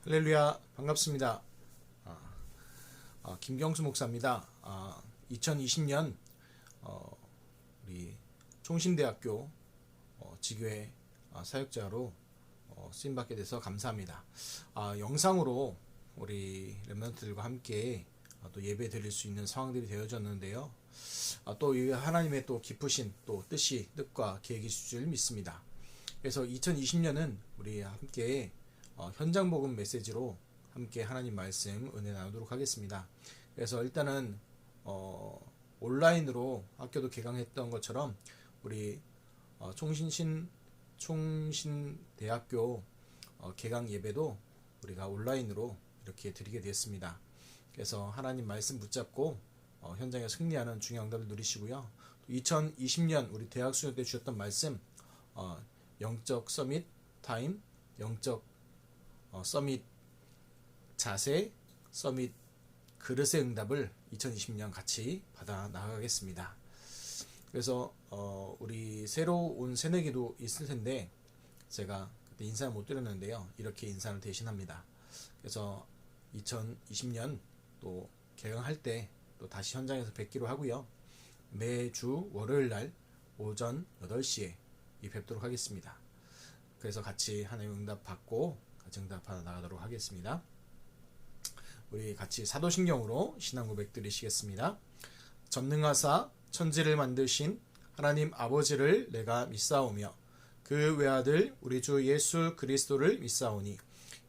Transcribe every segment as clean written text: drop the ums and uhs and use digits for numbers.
할렐루야, 반갑습니다. 김경수 목사입니다. 2020년 우리 총신대학교 지교회 사역자로 쓰임받게 돼서 감사합니다. 영상으로 우리 렘넌트들과 함께 또 예배 드릴 수 있는 상황들이 되어졌는데요. 또 하나님의 또 깊으신 또 뜻과 계획이 있을 줄 믿습니다. 그래서 2020년은 우리 함께 현장 복음 메시지로 함께 하나님 말씀 은혜 나누도록 하겠습니다. 그래서 일단은 온라인으로 학교도 개강했던 것처럼 우리 총신대학교 개강 예배도 우리가 온라인으로 이렇게 드리게 되었습니다. 그래서 하나님 말씀 붙잡고 현장에 승리하는 중요한 응답을 누리시고요. 2020년 우리 대학 수련 때 주셨던 말씀 영적 서밋 타임, 영적 서밋 자세, 서밋 그릇의 응답을 2020년 같이 받아 나가겠습니다. 그래서 우리 새로 온 새내기도 있을 텐데 제가 그때 인사를 못 드렸는데요. 이렇게 인사를 대신합니다. 그래서 2020년 또 개강할 때 또 다시 현장에서 뵙기로 하고요. 매주 월요일 날 오전 8시에 뵙도록 하겠습니다. 그래서 같이 하나님 응답 받고 같이 응답하러 나가도록 하겠습니다. 우리 같이 사도신경으로 신앙 고백 드리시겠습니다. 전능하사 천지를 만드신 하나님 아버지를 내가 믿사오며 그 외아들 우리 주 예수 그리스도를 믿사오니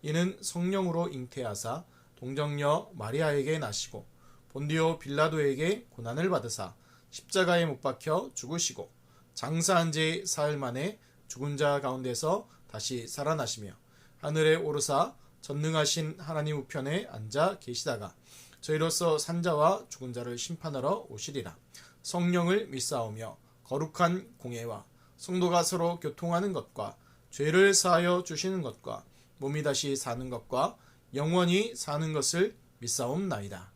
이는 성령으로 잉태하사 동정녀 마리아에게 나시고 본디오 빌라도에게 고난을 받으사 십자가에 못 박혀 죽으시고 장사한 지 사흘 만에 죽은 자 가운데서 다시 살아나시며 하늘에 오르사 전능하신 하나님 우편에 앉아 계시다가 저희로서 산자와 죽은 자를 심판하러 오시리라. 성령을 믿사오며 거룩한 공예와 성도가 서로 교통하는 것과 죄를 사하여 주시는 것과 몸이 다시 사는 것과 영원히 사는 것을 믿사옵나이다.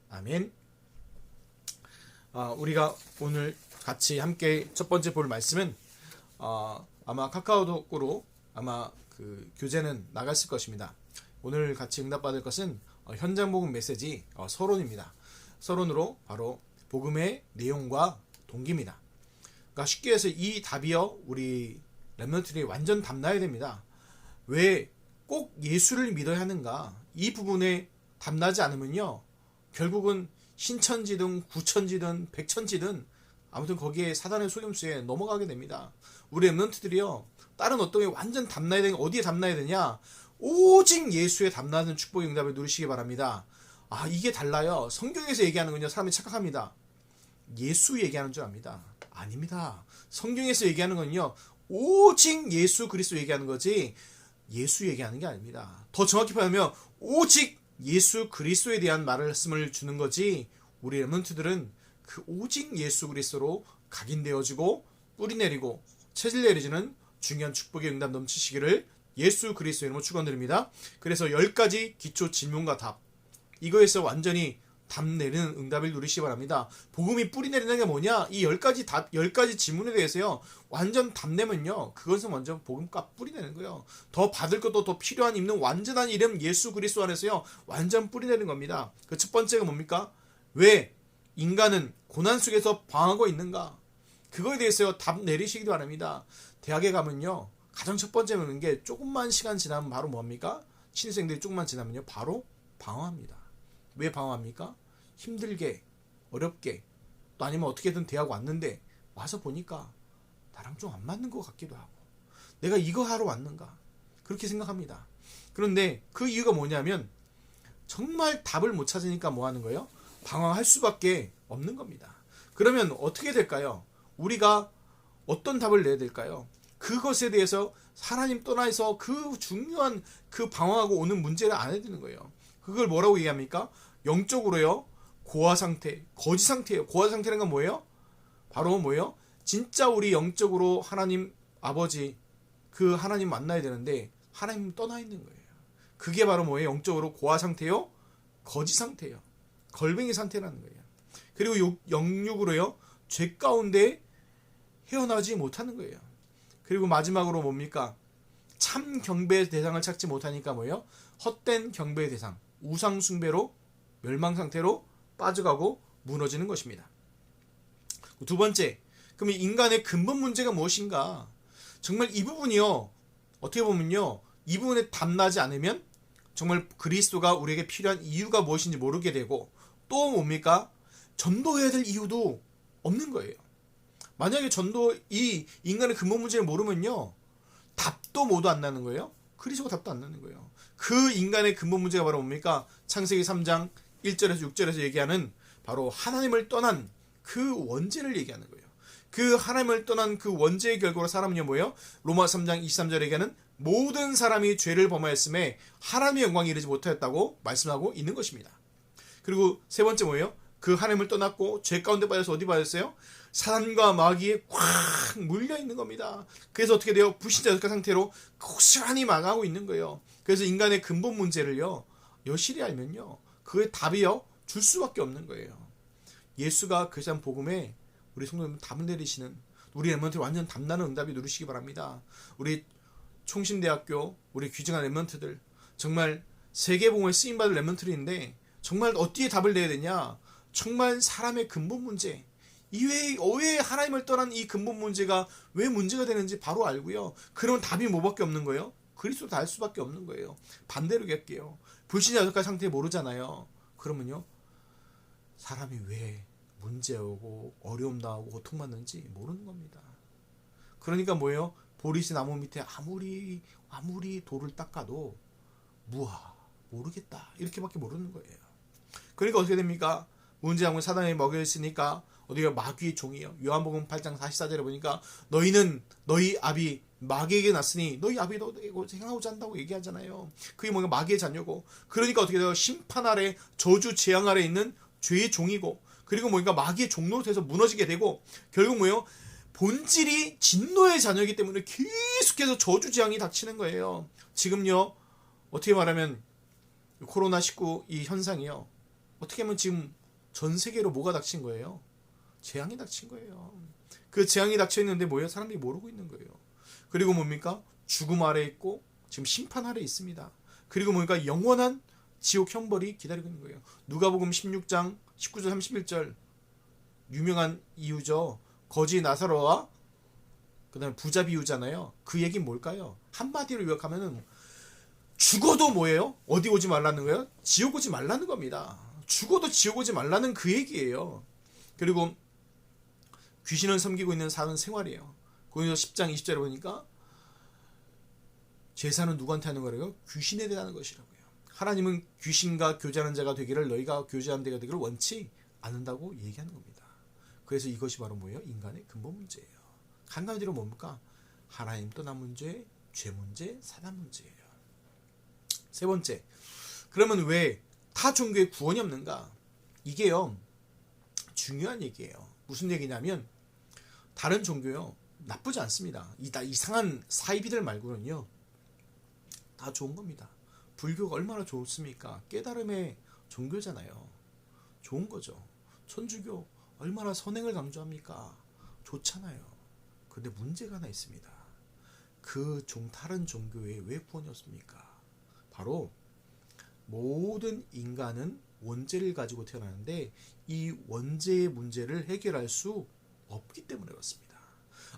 아멘. 우리가 오늘 같이 함께 첫 번째 볼 말씀은 아마 카카오톡으로 아마 그 교재는 나갔을 것입니다. 오늘 같이 응답받을 것은 현장 복음 메시지 서론입니다. 서론으로 바로 복음의 내용과 동기입니다. 그러니까 쉽게 해서 이 답이요 우리 렘넌트들이 완전 답나야 됩니다. 왜 꼭 예수를 믿어야 하는가? 이 부분에 답나지 않으면요 결국은 신천지든 구천지든 백천지든 아무튼 거기에 사단의 속임수에 넘어가게 됩니다. 우리 렘넌트들이요 다른 어떤 게 완전 답나야 되냐, 어디에 답나야 되냐, 오직 예수에 답나는 축복의 응답을 누리시기 바랍니다. 이게 달라요. 성경에서 얘기하는 건요 사람이 착각합니다. 예수 얘기하는 줄 압니다. 아닙니다. 성경에서 얘기하는 건요 오직 예수 그리스도 얘기하는 거지 예수 얘기하는 게 아닙니다. 더 정확히 말하면 오직 예수 그리스도에 대한 말씀을 주는 거지 우리 렘넌트들은 그 오직 예수 그리스도로 각인되어지고 뿌리내리고 체질 내리지는 중요한 축복의 응답 넘치시기를 예수 그리스도의 이름으로 축원드립니다. 그래서 10가지 기초 질문과 답 이거에서 완전히 답 내리는 응답을 누리시기 바랍니다. 복음이 뿌리내리는 게 뭐냐? 이 10가지 답, 10가지 질문에 대해서요 완전 답 내면요 그것은 완전 복음값 뿌리내는 거예요. 더 받을 것도 더 필요한 있는 완전한 이름 예수 그리스도 안에서요 완전 뿌리내는 겁니다. 그 첫 번째가 뭡니까? 왜 인간은 고난 속에서 방황하고 있는가? 그거에 대해서요 답 내리시기 바랍니다. 대학에 가면요 가장 첫 번째 묻는 게 조금만 시간 지나면 바로 뭡니까? 신입생들이 조금만 지나면요 바로 방황합니다. 왜 방황합니까? 힘들게 어렵게 또 아니면 어떻게든 대학 왔는데 와서 보니까 나랑 좀 안 맞는 것 같기도 하고 내가 이거 하러 왔는가 그렇게 생각합니다. 그런데 그 이유가 뭐냐면 정말 답을 못 찾으니까 뭐 하는 거예요? 방황할 수밖에 없는 겁니다. 그러면 어떻게 될까요? 우리가 어떤 답을 내야 될까요? 그것에 대해서 하나님 떠나서 그 중요한 그 방황하고 오는 문제를 안 해야 되는 거예요. 그걸 뭐라고 얘기합니까? 영적으로요 고아 상태, 거지 상태예요. 고아 상태라는 건 뭐예요? 바로 뭐예요? 진짜 우리 영적으로 하나님 아버지 그 하나님 만나야 되는데 하나님 떠나 있는 거예요. 그게 바로 뭐예요? 영적으로 고아 상태요, 거지 상태예요. 걸뱅이 상태라는 거예요. 그리고 영육으로요 죄 가운데 헤어나지 못하는 거예요. 그리고 마지막으로 뭡니까? 참 경배의 대상을 찾지 못하니까 뭐예요? 헛된 경배의 대상, 우상 숭배로 멸망 상태로 빠져가고 무너지는 것입니다. 두 번째, 그럼 인간의 근본 문제가 무엇인가? 정말 이 부분이요, 어떻게 보면요, 이 부분에 답나지 않으면 정말 그리스도가 우리에게 필요한 이유가 무엇인지 모르게 되고, 또 뭡니까? 전도해야 될 이유도 없는 거예요. 만약에 이 인간의 근본 문제를 모르면요, 답도 모두 안 나는 거예요. 그리스도가 답도 안 나는 거예요. 그 인간의 근본 문제가 바로 뭡니까? 창세기 3장 1절에서 6절에서 얘기하는 바로 하나님을 떠난 그 원죄를 얘기하는 거예요. 그 하나님을 떠난 그 원죄의 결과로 사람은요 뭐예요? 로마 3장 23절에 얘기하는 모든 사람이 죄를 범하였음에 하나님의 영광에 이르지 못하였다고 말씀하고 있는 것입니다. 그리고 세 번째 뭐예요? 그 하나님을 떠났고 죄 가운데 빠져서 어디 빠졌어요? 사단과 마귀에 꽉 물려 있는 겁니다. 그래서 어떻게 돼요? 불신자적 상태로 고스란히 망하고 있는 거예요. 그래서 인간의 근본 문제를요 여실히 알면요 그의 답이요 줄 수밖에 없는 거예요. 예수가 그 참 복음에 우리 성도님 답을 내리시는, 우리 랩런트를 완전 답나는 응답이 누리시기 바랍니다. 우리 총신대학교 우리 귀중한 랩런트들, 정말 세계복음에 쓰임받을 랩런트들인데 정말 어디에 답을 내야 되냐? 정말 사람의 근본 문제, 왜 하나님을 떠난 이 근본 문제가 왜 문제가 되는지 바로 알고요. 그러면 답이 뭐밖에 없는 거예요? 그리스도 다 알 수밖에 없는 거예요. 반대로 얘기할게요. 불신자 여섯가지 상태 모르잖아요. 그러면요 사람이 왜 문제 오고 어려움 나오고 고통받는지 모르는 겁니다. 그러니까 뭐예요? 보리스 나무 밑에 아무리 돌을 닦아도 모르겠다 이렇게밖에 모르는 거예요. 그러니까 어떻게 됩니까? 문제하면 사단에 먹여 있으니까 어디가 마귀의 종이에요. 요한복음 8장 44절에 보니까 너희는 너희 아비 마귀에게 났으니 너희 아비도 행하고자 한다고 얘기하잖아요. 그게 뭔가 마귀의 자녀고, 그러니까 어떻게 돼요? 심판 아래 저주 재앙 아래 있는 죄의 종이고, 그리고 뭔가 마귀의 종로로 돼서 무너지게 되고, 결국 뭐예요? 본질이 진노의 자녀이기 때문에 계속해서 저주 재앙이 닥치는 거예요. 지금요 어떻게 말하면 코로나19 이 현상이요 어떻게 하면 지금 전 세계로 뭐가 닥친 거예요? 재앙이 닥친 거예요. 그 재앙이 닥쳐 있는데 뭐예요? 사람들이 모르고 있는 거예요. 그리고 뭡니까? 죽음 아래 있고 지금 심판 아래 있습니다. 그리고 뭡니까? 영원한 지옥 형벌이 기다리고 있는 거예요. 누가복음 16장 19절 31절 유명한 이유죠. 거지 나사로와 그다음에 부자 비유잖아요. 그 얘기는 뭘까요? 한마디로 요약하면은 죽어도 뭐예요? 어디 오지 말라는 거예요? 지옥 오지 말라는 겁니다. 죽어도 지옥 오지 말라는 그 얘기예요. 그리고 귀신을 섬기고 있는 사는 생활이에요. 고린도 10장 20절에 보니까 제사는 누구한테 하는 거라고요? 귀신에 대한 것이라고요. 하나님은 귀신과 교제하는 자가 되기를 너희가 교제하는 자가 되기를 원치 않는다고 얘기하는 겁니다. 그래서 이것이 바로 뭐예요? 인간의 근본 문제예요. 한 가지로 뭡니까? 하나님 떠난 문제, 죄 문제, 사단 문제예요. 세 번째, 그러면 왜 타 종교에 구원이 없는가? 이게요 중요한 얘기예요. 무슨 얘기냐면 다른 종교요 나쁘지 않습니다. 이상한 사이비들 말고는요 다 좋은 겁니다. 불교가 얼마나 좋습니까? 깨달음의 종교잖아요. 좋은 거죠. 천주교 얼마나 선행을 강조합니까? 좋잖아요. 그런데 문제가 하나 있습니다. 다른 종교에 왜 구원이 없습니까? 바로 모든 인간은 원죄를 가지고 태어나는데 이 원죄의 문제를 해결할 수 없기 때문에 그렇습니다.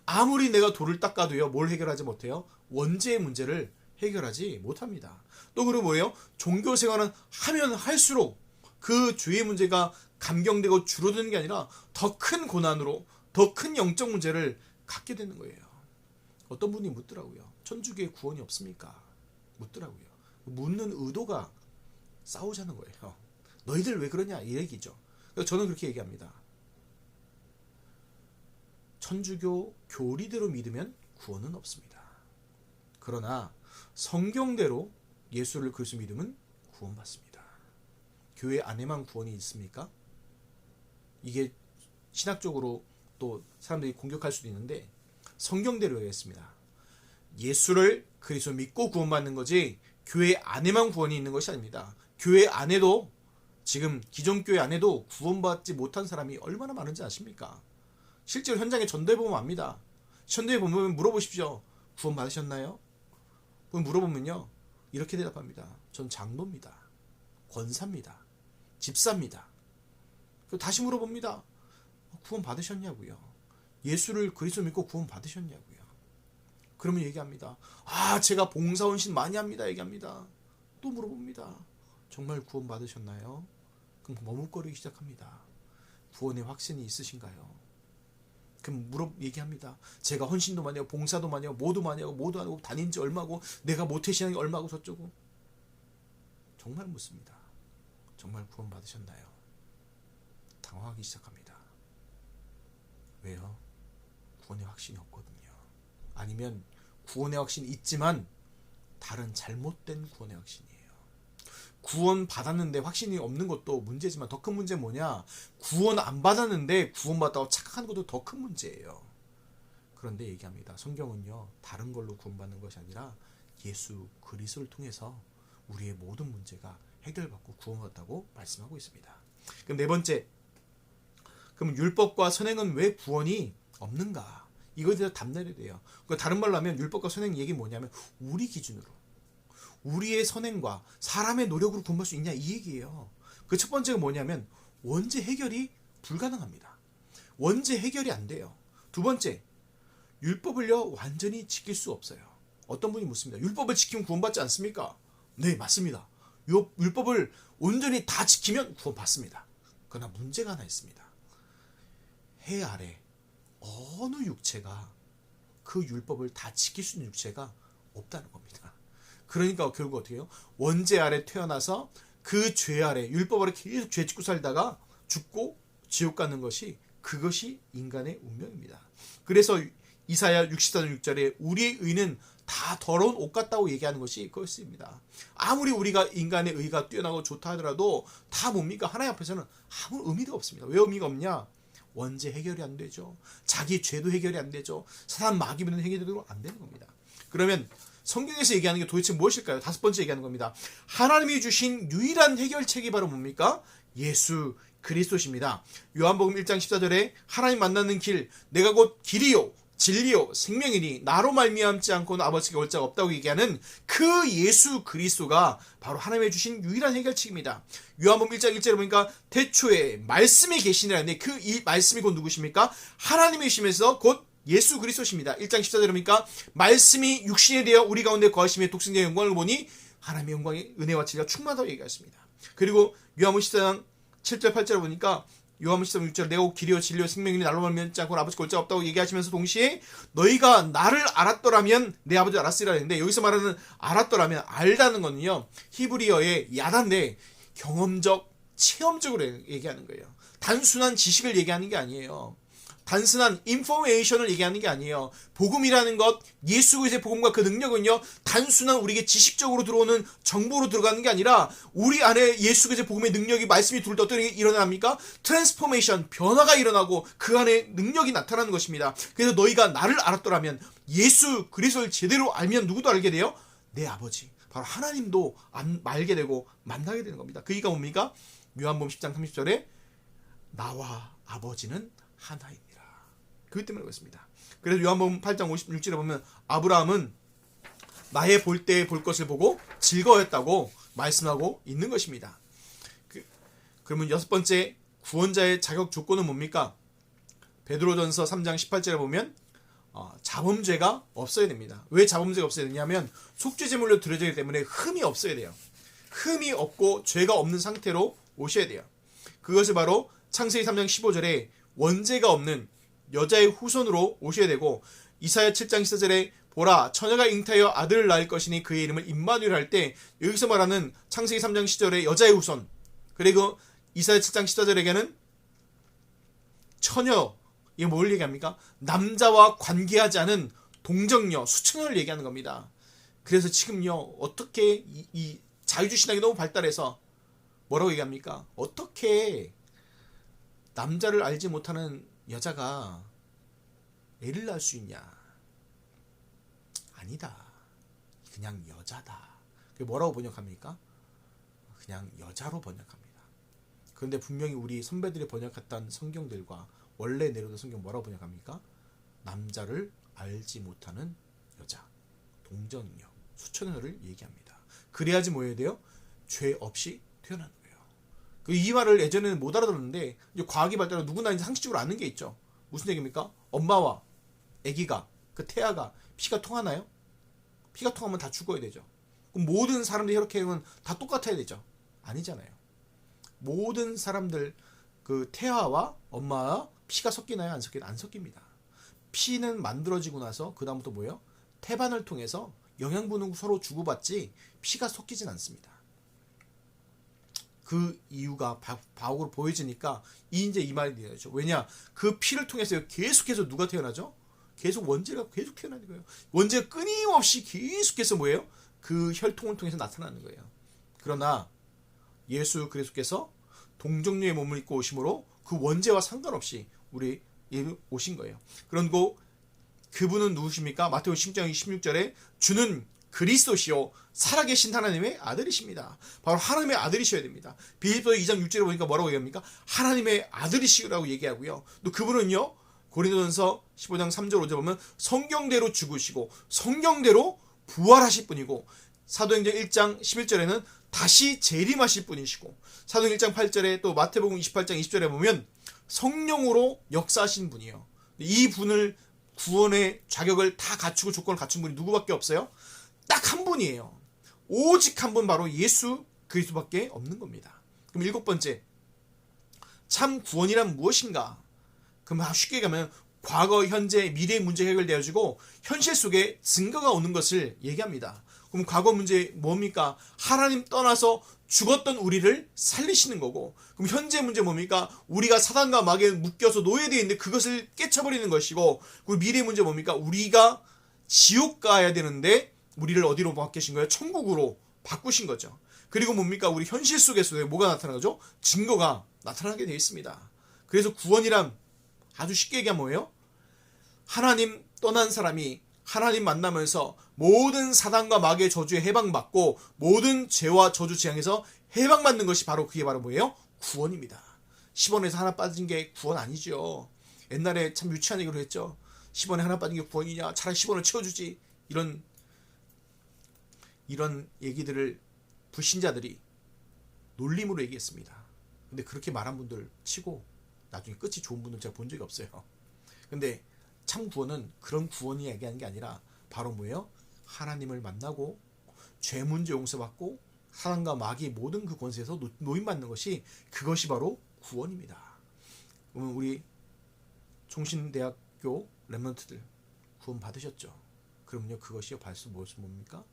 아무리 내가 돌을 닦아도요 뭘 해결하지 못해요? 원죄의 문제를 해결하지 못합니다. 또 그리고 뭐예요? 종교 생활은 하면 할수록 그 죄의 문제가 감경되고 줄어드는 게 아니라 더 큰 고난으로 더 큰 영적 문제를 갖게 되는 거예요. 어떤 분이 묻더라고요. 천주교에 구원이 없습니까? 묻더라고요. 묻는 의도가 싸우자는 거예요. 너희들 왜 그러냐 이 얘기죠. 그래서 저는 그렇게 얘기합니다. 천주교 교리대로 믿으면 구원은 없습니다. 그러나 성경대로 예수를 그리스도 믿으면 구원받습니다. 교회 안에만 구원이 있습니까? 이게 신학적으로 또 사람들이 공격할 수도 있는데 성경대로 얘기했습니다. 예수를 그리스도 믿고 구원받는 거지 교회 안에만 구원이 있는 것이 아닙니다. 교회 안에도 지금 기존 교회 안에도 구원받지 못한 사람이 얼마나 많은지 아십니까? 실제로 현장에 전도해 보면 압니다. 전도해 보면 물어보십시오. 구원 받으셨나요? 물어보면요, 이렇게 대답합니다. 전 장로입니다. 권사입니다. 집사입니다. 다시 물어봅니다. 구원 받으셨냐고요? 예수를 그리스도 믿고 구원 받으셨냐고요? 그러면 얘기합니다. 제가 봉사원신 많이 합니다. 얘기합니다. 또 물어봅니다. 정말 구원 받으셨나요? 그럼 머뭇거리기 시작합니다. 구원의 확신이 있으신가요? 그럼 얘기합니다. 제가 헌신도 많이 하고 봉사도 많이 하고 모두 많이 하고 모두 하고 다닌 지 얼마고 내가 모태신앙이 얼마고 저쩌고. 정말 묻습니다. 정말 구원 받으셨나요? 당황하기 시작합니다. 왜요? 구원의 확신이 없거든요. 아니면 구원의 확신이 있지만 다른 잘못된 구원의 확신이에요. 구원 받았는데 확신이 없는 것도 문제지만 더 큰 문제는 뭐냐? 구원 안 받았는데 구원 받았다고 착각하는 것도 더 큰 문제예요. 그런데 얘기합니다. 성경은요, 다른 걸로 구원받는 것이 아니라 예수 그리스도를 통해서 우리의 모든 문제가 해결받고 구원받았다고 말씀하고 있습니다. 그럼 네 번째, 그럼 율법과 선행은 왜 구원이 없는가? 이거에 대해서 답 내려야 돼요. 다른 말로 하면 율법과 선행 얘기 뭐냐면 우리 기준으로 우리의 선행과 사람의 노력으로 구원받을 수 있냐 이 얘기예요. 그 첫 번째가 뭐냐면 원죄 해결이 불가능합니다. 원죄 해결이 안 돼요. 두 번째, 율법을요 완전히 지킬 수 없어요. 어떤 분이 묻습니다. 율법을 지키면 구원받지 않습니까? 네, 맞습니다. 율법을 온전히 다 지키면 구원받습니다. 그러나 문제가 하나 있습니다. 해 아래 어느 육체가 그 율법을 다 지킬 수 있는 육체가 없다는 겁니다. 그러니까 결국 어떻게 해요? 원죄 아래 태어나서 그 죄 아래 율법 아래 계속 죄 짓고 살다가 죽고 지옥 가는 것이 그것이 인간의 운명입니다. 그래서 이사야 64장 6절에 우리의 의는 다 더러운 옷 같다고 얘기하는 것이 그것입니다. 아무리 우리가 인간의 의가 뛰어나고 좋다 하더라도 다 뭡니까? 하나님 앞에서는 아무 의미가 없습니다. 왜 의미가 없냐? 원죄 해결이 안 되죠. 자기 죄도 해결이 안 되죠. 사람 마귀 부리는 해결도 안 되는 겁니다. 그러면 성경에서 얘기하는 게 도대체 무엇일까요? 다섯 번째 얘기하는 겁니다. 하나님이 주신 유일한 해결책이 바로 뭡니까? 예수 그리스도십니다. 요한복음 1장 14절에 하나님 만나는 길, 내가 곧 길이요 진리요 생명이니 나로 말미암지 않고는 아버지께 올 자가 없다고 얘기하는 그 예수 그리스도가 바로 하나님의 주신 유일한 해결책입니다. 요한복음 1장 1절에 보니까 태초에 말씀이 계시니라는데 그 이 말씀이 곧 누구십니까? 하나님이시면서 곧 예수 그리스도십니다. 1장 14절에 보니까 말씀이 육신이 되어 우리 가운데 거하심에 독생자의 영광을 보니 하나님의 영광의 은혜와 진리가 충만하다고 얘기했습니다. 그리고 요한복음 14장 7절 8절에 보니까 요한복음 14장 6절 내가 곧 길이요 진리요 생명이니 나로 말미암지 않고 아버지께 올 자가 없다고 얘기하시면서 동시에 너희가 나를 알았더라면 내 아버지를 알았으리라 했는데 여기서 말하는 알았더라면 알다는 거는요 히브리어의 야단데 경험적 체험적으로 얘기하는 거예요. 단순한 지식을 얘기하는 게 아니에요. 단순한 인포메이션을 얘기하는 게 아니에요. 복음이라는 것, 예수 그리스도의 복음과 그 능력은요 단순한 우리에게 지식적으로 들어오는 정보로 들어가는 게 아니라 우리 안에 예수 그리스도의 복음의 능력이 말씀이 들을 때 어떤 일이 일어납니까? 트랜스포메이션, 변화가 일어나고 그 안에 능력이 나타나는 것입니다. 그래서 너희가 나를 알았더라면 예수 그리스도를 제대로 알면 누구도 알게 돼요? 내 아버지, 바로 하나님도 알게 되고 만나게 되는 겁니다. 그이가 뭡니까? 요한복음 10장 30절에 나와 아버지는 하나이니라. 그것 때문에 그렇습니다. 그래서 요한복음 8장 56절에 보면 아브라함은 나의 볼 때에 볼 것을 보고 즐거워했다고 말씀하고 있는 것입니다. 그러면 여섯 번째 구원자의 자격 조건은 뭡니까? 베드로전서 3장 18절에 보면 자범죄가 없어야 됩니다. 왜 자범죄가 없어야 되냐면 속죄제물로 드려지기 때문에 흠이 없어야 돼요. 흠이 없고 죄가 없는 상태로 오셔야 돼요. 그것을 바로 창세기 3장 15절에 원죄가 없는 여자의 후손으로 오셔야 되고 이사야 7장 14절에 보라 처녀가 잉태하여 아들을 낳을 것이니 그의 이름을 임마누엘 할 때 여기서 말하는 창세기 3장 10절에 여자의 후손 그리고 이사야 7장 14절에게는 처녀 이게 뭘 얘기합니까? 남자와 관계하지 않은 동정녀 수처녀를 얘기하는 겁니다. 그래서 지금요 어떻게 이 자유주신학이 너무 발달해서 뭐라고 얘기합니까? 어떻게 남자를 알지 못하는 여자가 애를 낳을 수 있냐? 아니다. 그냥 여자다. 그게 뭐라고 번역합니까? 그냥 여자로 번역합니다. 그런데 분명히 우리 선배들이 번역했던 성경들과 원래 내려오던 성경 뭐라고 번역합니까? 남자를 알지 못하는 여자, 동정녀. 수천년을 얘기합니다. 그래야지 뭐 해야 돼요? 죄 없이 태어나는 거예요. 이 말을 예전에는 못 알아들었는데 이제 과학이 발달하고 누구나 이제 상식적으로 아는 게 있죠. 무슨 얘기입니까? 엄마와 아기가 그 태아가 피가 통하나요? 피가 통하면 다 죽어야 되죠. 그럼 모든 사람들이 혈액형은 다 똑같아야 되죠. 아니잖아요. 모든 사람들 그 태아와 엄마와 피가 섞이나요? 안 섞이나요? 안 섞입니다. 피는 만들어지고 나서 그 다음부터 뭐예요? 태반을 통해서 영양분을 서로 주고받지 피가 섞이진 않습니다. 그 이유가 과학으로 보여지니까 이제 이 말이 되죠. 왜냐? 그 피를 통해서 계속해서 누가 태어나죠? 계속 원죄가 계속 태어나는 거예요. 원죄가 끊임없이 계속해서 뭐예요? 그 혈통을 통해서 나타나는 거예요. 그러나 예수 그리스도께서 동정녀의 몸을 입고 오심으로 그 원죄와 상관없이 우리 오신 거예요. 그리고 그분은 누구십니까? 마태복음 10장 26절에 주는 그리스도시요 살아계신 하나님의 아들이십니다. 바로 하나님의 아들이셔야 됩니다. 빌립보서 2장 6절에 보니까 뭐라고 얘기합니까? 하나님의 아들이시라고 얘기하고요. 또 그분은요 고린도전서 15장 3절 5절 보면 성경대로 죽으시고 성경대로 부활하실 분이고 사도행전 1장 11절에는 다시 재림하실 분이시고 사도행전 1장 8절에 또 마태복음 28장 20절에 보면 성령으로 역사하신 분이에요. 이 분을 구원의 자격을 다 갖추고 조건을 갖춘 분이 누구밖에 없어요? 딱 한 분이에요. 오직 한 분 바로 예수 그리스도밖에 없는 겁니다. 그럼 7번째 참 구원이란 무엇인가? 그럼 쉽게 얘기하면 과거, 현재, 미래의 문제 해결되어지고 현실 속에 증거가 오는 것을 얘기합니다. 그럼 과거 문제 뭡니까? 하나님 떠나서 죽었던 우리를 살리시는 거고, 그럼 현재 문제 뭡니까? 우리가 사단과 마귀에 묶여서 노예되어 있는데 그것을 깨쳐버리는 것이고, 그리고 미래의 문제 뭡니까? 우리가 지옥 가야 되는데 우리를 어디로 바꾸신 거예요? 천국으로 바꾸신 거죠. 그리고 뭡니까? 우리 현실 속에서 뭐가 나타나죠? 증거가 나타나게 되어 있습니다. 그래서 구원이란 아주 쉽게 얘기하면 뭐예요? 하나님 떠난 사람이 하나님 만나면서 모든 사단과 마귀의 저주에 해방받고 모든 죄와 저주 재앙에서 해방받는 것이 바로 그게 바로 뭐예요? 구원입니다. 10원에서 하나 빠진 게 구원 아니죠. 옛날에 참 유치한 얘기로 했죠. 10원에 하나 빠진 게 구원이냐? 차라리 10원을 채워주지. 이런 얘기들을 불신자들이 놀림으로 얘기했습니다. 근데 그렇게 말한 분들 치고 나중에 끝이 좋은 분들 제가 본 적이 없어요. 근데 참 구원은 그런 구원이 얘기하는 게 아니라 바로 뭐예요? 하나님을 만나고 죄 문제 용서받고 사단과 마귀의 모든 그 권세에서 노임받는 것이 그것이 바로 구원입니다. 그러면 우리 총신대학교 랩런트들 구원 받으셨죠? 그럼요 그것이 벌써 무엇이 뭡니까?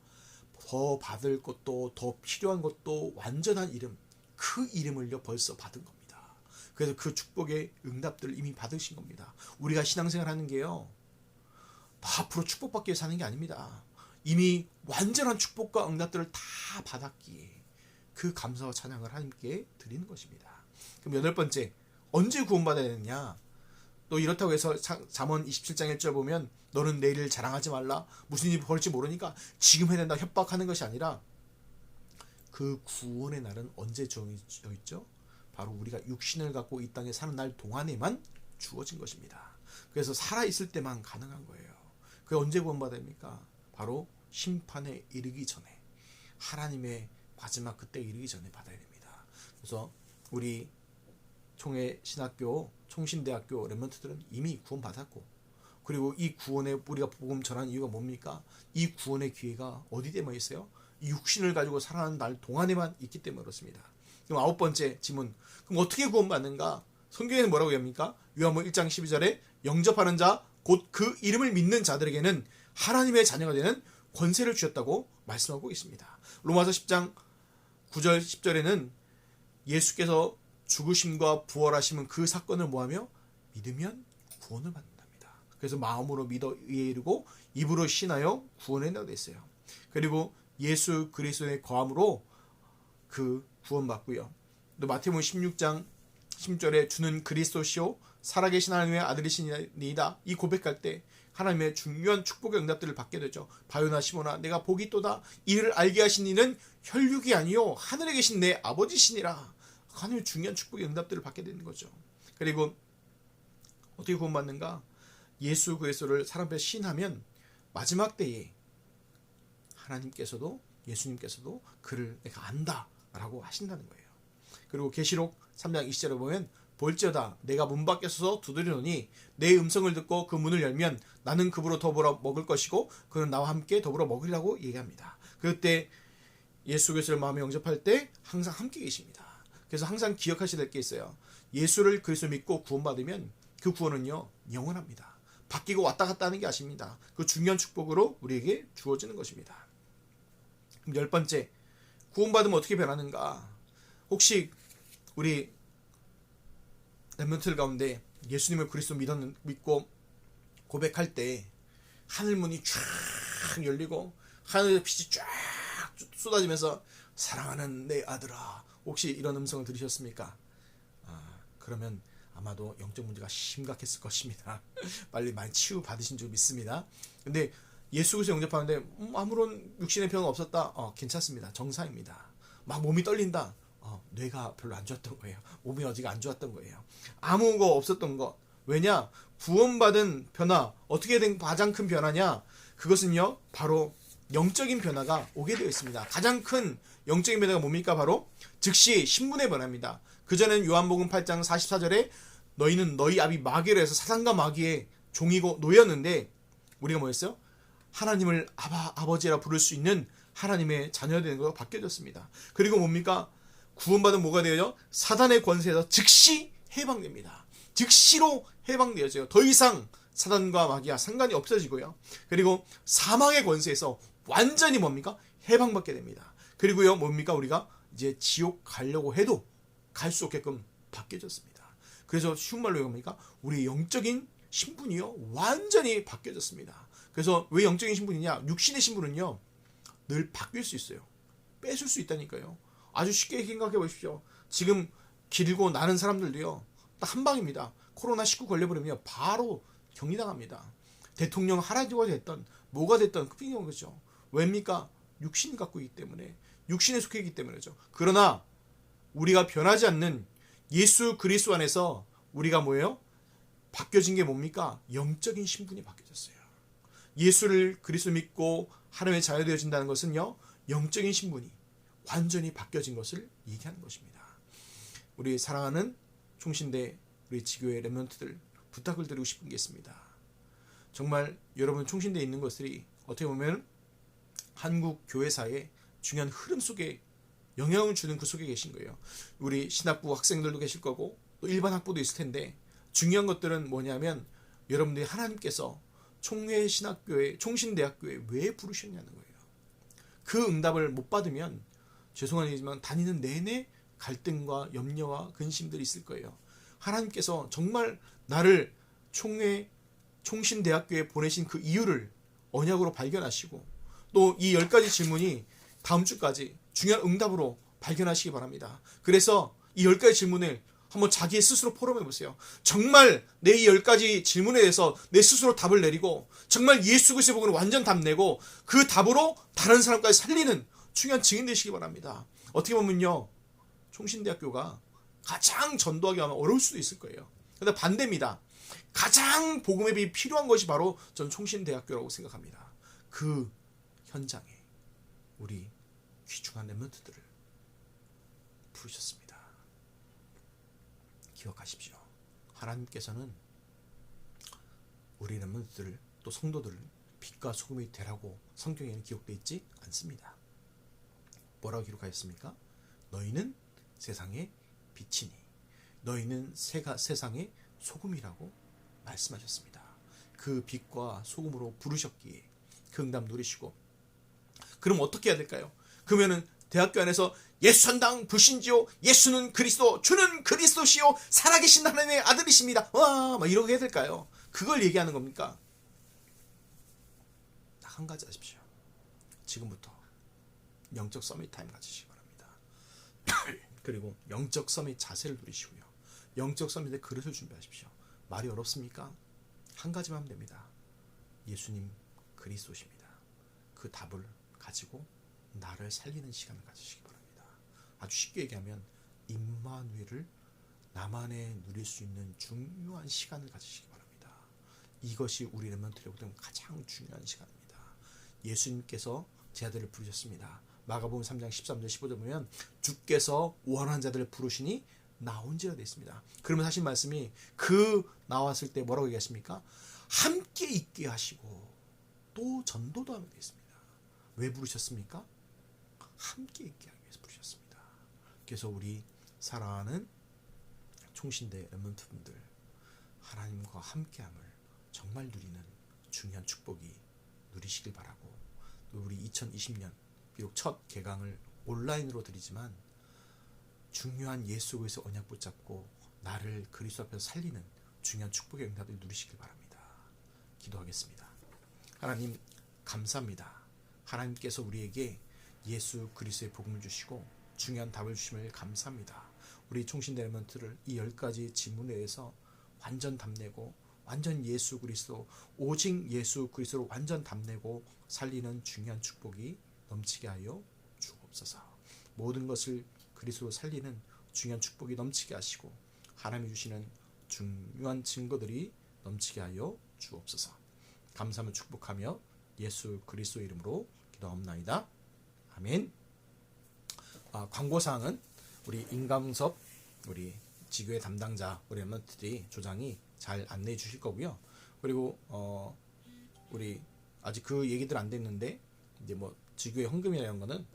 더 받을 것도 더 필요한 것도 완전한 이름 그 이름을요 벌써 받은 겁니다. 그래서 그 축복의 응답들을 이미 받으신 겁니다. 우리가 신앙생활 하는 게요 앞으로 축복받기 위해서 하는 게 아닙니다. 이미 완전한 축복과 응답들을 다 받았기에 그 감사와 찬양을 하나님께 드리는 것입니다. 그럼 8번째 언제 구원받아야 되느냐? 또 이렇다고 해서 잠언 27장 1절 보면 너는 내일을 자랑하지 말라 무슨 일이 벌지 모르니까 지금 해야 된다 협박하는 것이 아니라 그 구원의 날은 언제 정해져 있죠? 바로 우리가 육신을 갖고 이 땅에 사는 날 동안에만 주어진 것입니다. 그래서 살아있을 때만 가능한 거예요. 그게 언제 구원받아야 됩니까? 바로 심판에 이르기 전에 하나님의 마지막 그때 이르기 전에 받아야 됩니다. 그래서 우리 총회신학교 총신대학교 랩런트들은 이미 구원받았고 그리고 이 구원에 우리가 복음 전하는 이유가 뭡니까? 이 구원의 기회가 어디 때문에 있어요? 육신을 가지고 살아가는 날 동안에만 있기 때문에 그렇습니다. 그럼 9번째 질문. 그럼 어떻게 구원받는가? 성경에는 뭐라고 합니까? 요한복음 1장 12절에 영접하는 자 곧 그 이름을 믿는 자들에게는 하나님의 자녀가 되는 권세를 주셨다고 말씀하고 있습니다. 로마서 10장 9절 10절에는 예수께서 죽으심과 부활하심은 그 사건을 뭐하며 믿으면 구원을 받는답니다. 그래서 마음으로 믿어 의에 이르고 입으로 신하여 구원에 이르게 있어요. 그리고 예수 그리스도의 거함으로 그 구원받고요. 또 마태복음 16장 10절에 주는 그리스도시요 살아계신 하나님의 아들이시니이다. 이 고백할 때 하나님의 중요한 축복의 응답들을 받게 되죠. 바요나 시모나 내가 복이 있도다. 이를 알게 하신 이는 혈육이 아니요 하늘에 계신 내 아버지시니라. 하나님의 중요한 축복의 응답들을 받게 되는 거죠. 그리고 어떻게 구원받는가? 예수 그리스도를 사람 앞에 신하면 마지막 때에 하나님께서도 예수님께서도 그를 내가 안다 라고 하신다는 거예요. 그리고 계시록 3장 20절에 보면 볼지어다 내가 문 밖에 서서 두드리노니 내 음성을 듣고 그 문을 열면 나는 그분으로 더불어 먹을 것이고 그는 나와 함께 더불어 먹으리라고 얘기합니다. 그때 예수 그리스도를 마음에 영접할 때 항상 함께 계십니다. 그래서 항상 기억하셔야 될 게 있어요. 예수를 그리스도 믿고 구원받으면 그 구원은요 영원합니다. 바뀌고 왔다 갔다 하는 게 아닙니다. 그 중요한 축복으로 우리에게 주어지는 것입니다. 그럼 10번째, 구원받으면 어떻게 변하는가? 혹시 우리 렘넌트들 가운데 예수님을 그리스도 믿고 고백할 때 하늘문이 쫙 열리고 하늘의 빛이 쫙 쏟아지면서 사랑하는 내 아들아, 혹시 이런 음성을 들으셨습니까? 그러면 아마도 영적 문제가 심각했을 것입니다. 빨리 많이 치유받으신 줄 믿습니다. 근데 예수 그리스도 영접하는데 아무런 육신의 병은 없었다. 괜찮습니다. 정상입니다. 막 몸이 떨린다. 뇌가 별로 안 좋았던 거예요. 몸이 어디가 안 좋았던 거예요. 아무 거 없었던 것. 왜냐? 구원받은 변화, 어떻게 된 가장 큰 변화냐? 그것은요 바로 영적인 변화가 오게 되어 있습니다. 가장 큰 영적인 변화가 뭡니까? 바로 즉시 신분의 변화입니다. 그전에는 요한복음 8장 44절에 너희는 너희 아비 마귀로 해서 사단과 마귀의 종이고 노였는데 우리가 뭐였어요? 하나님을 아버지라 부를 수 있는 하나님의 자녀가 되는 것으로 바뀌어졌습니다. 그리고 뭡니까? 구원받은 뭐가 되어요? 사단의 권세에서 즉시 해방됩니다. 즉시로 해방되어져요. 더 이상 사단과 마귀와 상관이 없어지고요. 그리고 사망의 권세에서 완전히 뭡니까? 해방받게 됩니다. 그리고요 뭡니까? 우리가 이제 지옥 가려고 해도 갈 수 없게끔 바뀌어졌습니다. 그래서 쉬운 말로 뭡니까? 우리 영적인 신분이요 완전히 바뀌어졌습니다. 그래서 왜 영적인 신분이냐? 육신의 신분은요 늘 바뀔 수 있어요. 뺏을 수 있다니까요. 아주 쉽게 생각해 보십시오. 지금 길고 나는 사람들도요 딱 한 방입니다. 코로나19 걸려버리면 바로 격리당합니다. 대통령 하라주가 됐던 뭐가 됐던 그 핑계인 거죠. 왜입니까? 육신을 갖고 있기 때문에, 육신에 속해 있기 때문이죠. 그러나 우리가 변하지 않는 예수 그리스도 안에서 우리가 뭐예요? 바뀌어진 게 뭡니까? 영적인 신분이 바뀌어졌어요. 예수를 그리스도 믿고 하나님의 자녀 되어진다는 것은요 영적인 신분이 완전히 바뀌어진 것을 얘기하는 것입니다. 우리 사랑하는 총신대 우리 지교회 렘넌트들 부탁을 드리고 싶은 게 있습니다. 정말 여러분 총신대에 있는 것들이 어떻게 보면 한국 교회사의 중요한 흐름 속에 영향을 주는 그 속에 계신 거예요. 우리 신학부 학생들도 계실 거고 또 일반 학부도 있을 텐데 중요한 것들은 뭐냐면 여러분들이 하나님께서 총회신학교회 총신대학교에 왜 부르셨냐는 거예요. 그 응답을 못 받으면 죄송한 얘기지만 다니는 내내 갈등과 염려와 근심들이 있을 거예요. 하나님께서 정말 나를 총신대학교에 보내신 그 이유를 언약으로 발견하시고 또 이 10가지 질문이 다음 주까지 중요한 응답으로 발견하시기 바랍니다. 그래서 이 10가지 질문을 한번 자기 스스로 포럼해 보세요. 정말 내 이 10가지 질문에 대해서 내 스스로 답을 내리고 정말 예수 그리스도의 복음을 완전 답 내고 그 답으로 다른 사람까지 살리는 중요한 증인 되시기 바랍니다. 어떻게 보면요 총신대학교가 가장 전도하기 하면 어려울 수도 있을 거예요. 그런데 반대입니다. 가장 복음에 필요한 것이 바로 전 총신대학교라고 생각합니다. 그 현장에 우리 귀중한 렘넌트들을 부르셨습니다. 기억하십시오. 하나님께서는 우리 렘넌트들을 또 성도들을 빛과 소금이 되라고 성경에는 기록되어 있지 않습니다. 뭐라고 기록하였습니까? 너희는 세상의 빛이니 너희는 세상의 소금이라고 말씀하셨습니다. 그 빛과 소금으로 부르셨기에 그 응답 누리시고 그럼 어떻게 해야 될까요? 그러면은 대학교 안에서 예수 전당 불신지요 예수는 그리스도 주는 그리스도시요 살아계신 하나님의 아들이십니다. 와, 막 이렇게 해야 될까요? 그걸 얘기하는 겁니까? 딱 한 가지 하십시오. 지금부터 영적 서밋 타임 가지시기 바랍니다. 그리고 영적 서밋 자세를 누리시고요. 영적 서밋의 그릇을 준비하십시오. 말이 어렵습니까? 한 가지만 하면 됩니다. 예수님 그리스도십니다. 그 답을 가지고 나를 살리는 시간을 가지시기 바랍니다. 아주 쉽게 얘기하면 임마누엘을 나만에 누릴 수 있는 중요한 시간을 가지시기 바랍니다. 이것이 우리 렘넌트들에게 가장 중요한 시간입니다. 예수님께서 제 아들을 부르셨습니다. 마가복음 3장 13절 15절 보면 주께서 원하는 자들을 부르시니 나온지라 되어 있습니다. 그러면 하신 말씀이 그 나왔을 때 뭐라고 얘기하십니까? 함께 있게 하시고 또 전도도 하게 되어 있습니다. 왜 부르셨습니까? 함께 있게 하기 위해서 부르셨습니다. 그래서 우리 사랑하는 총신대 렘넌트 분들, 하나님과 함께함을 정말 누리는 중요한 축복이 누리시길 바라고, 또 우리 2020년 비록 첫 개강을 온라인으로 드리지만 중요한 예수 그리스도 언약 붙잡고 나를 그리스도 앞에서 살리는 중요한 축복의 응답을 누리시길 바랍니다. 기도하겠습니다. 하나님 감사합니다. 하나님께서 우리에게 예수 그리스도의 복음을 주시고 중요한 답을 주심을 감사합니다. 우리 총신대 렘넌트를 이 10가지 질문에 대해서 완전 답내고 완전 예수 그리스도, 오직 예수 그리스도로 완전 답내고 살리는 중요한 축복이 넘치게 하여 주옵소서. 모든 것을 그리스도로 살리는 중요한 축복이 넘치게 하시고 하나님이 주시는 중요한 증거들이 넘치게 하여 주옵소서. 감사하며 축복하며 예수 그리스도 이름으로 기도하옵나이다. 아멘. 광고사항은 우리 임감섭 우리 지교회 담당자 우리 렘넌트들이 조장이 잘 안내해 주실 거고요. 그리고 우리 아직 그 얘기들 안 됐는데 이제 뭐 지교회 헌금이나 이런 거는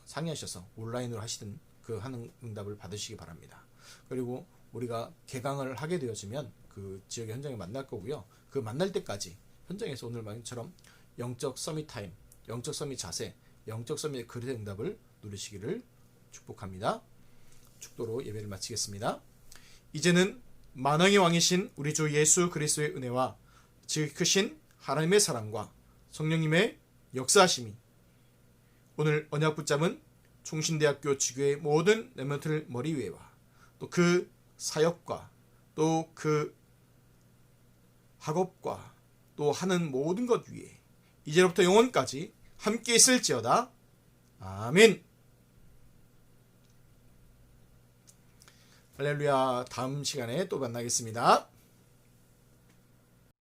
상의하셔서 온라인으로 하시든 그 하는 응답을 받으시기 바랍니다. 그리고 우리가 개강을 하게 되어지면 그 지역의 현장에 만날 거고요. 그 만날 때까지 현장에서 오늘 말처럼 영적 서밋 타임, 영적 서밋 자세, 영적 서밋 그릇의 응답을 누리시기를 축복합니다. 축도로 예배를 마치겠습니다. 이제는 만왕의 왕이신 우리 주 예수 그리스도의 은혜와 지극히 크신 하나님의 사랑과 성령님의 역사하심이 오늘 언약 붙잡은 총신대학교 지교의 모든 렘넌트를 머리 위에와 또 그 사역과 또 그 학업과 또 하는 모든 것 위에 이제로부터 영원까지 함께 있을지어다. 아멘. 할렐루야. 다음 시간에 또 만나겠습니다.